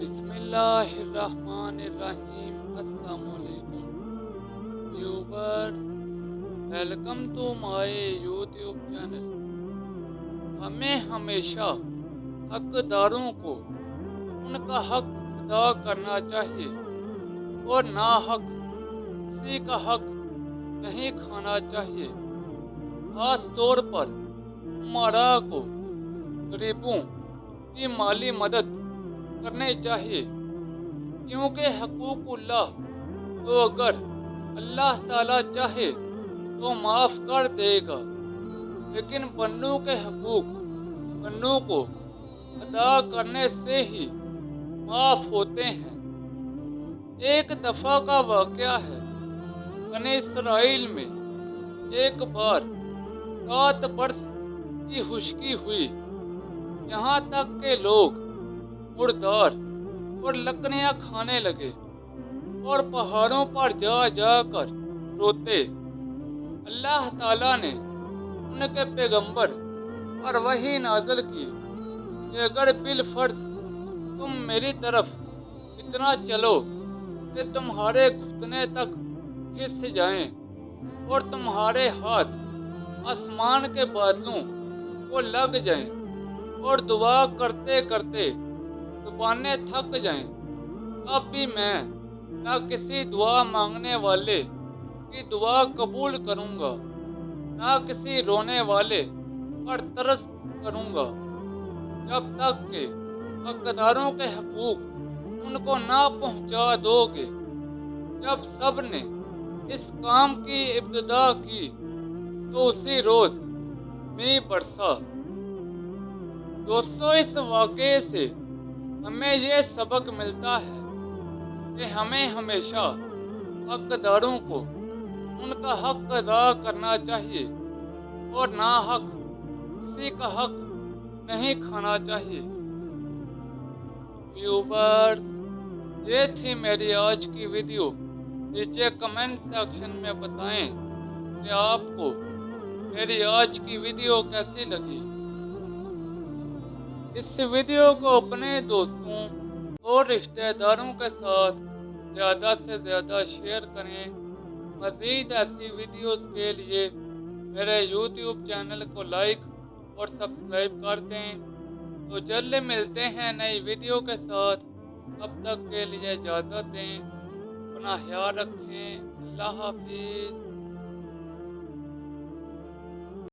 بسم اللہ الرحمن الرحیم۔ السلام علیکم viewer, welcome to my YouTube channel. ہمیں ہمیشہ حقداروں کو ان کا حق ادا کرنا چاہیے اور ناحق کسی کا حق نہیں کھانا چاہیے۔ خاص طور پر امراء کو غریبوں کی مالی مدد کرنی چاہیے، کیونکہ حقوق اللہ تو اگر اللہ تعالیٰ چاہے تو معاف کر دے گا، لیکن بندوں کے حقوق بندوں کو ادا کرنے سے ہی معاف ہوتے ہیں۔ ایک دفعہ کا واقعہ ہے، بنی اسرائیل میں ایک بار 7 برس کی خشکی ہوئی، یہاں تک کہ لوگ مردار اور لکڑیاں کھانے لگے اور پہاڑوں پر جا جا کر روتے۔ اللہ تعالیٰ نے ان کے پیغمبر پر وحی نازل کی کہ اگر بالفرض تم میری طرف اتنا چلو کہ تمہارے گھٹنے تک کھس جائیں اور تمہارے ہاتھ آسمان کے بادلوں کو لگ جائیں اور دعا کرتے کرتے زبانیں تھک جائیں، اب بھی میں نہ کسی دعا مانگنے والے کی دعا قبول کروں گا، نہ کسی رونے والے پر ترس کروں گا، جب تک کہ حقداروں کے حقوق ان کو نہ پہنچا دو گے۔ جب سب نے اس کام کی ابتدا کی تو اسی روز مینہ برسا۔ دوستو، اس واقعے سے ہمیں یہ سبق ملتا ہے کہ ہمیں ہمیشہ حقداروں کو ان کا حق ادا کرنا چاہیے اور ناحق کسی کا حق نہیں کھانا چاہیے۔ ویورز، یہ تھی میری آج کی ویڈیو۔ نیچے کمنٹ سیکشن میں بتائیں کہ آپ کو میری آج کی ویڈیو کیسی لگی۔ اس ویڈیو کو اپنے دوستوں اور رشتہ داروں کے ساتھ زیادہ سے زیادہ شیئر کریں۔ مزید ایسی ویڈیوز کے لیے میرے یوٹیوب چینل کو لائک اور سبسکرائب کر دیں۔ تو جلد ملتے ہیں نئی ویڈیو کے ساتھ، تب تک کے لیے اجازت دیں، اپنا خیال رکھیں۔ اللہ حافظ۔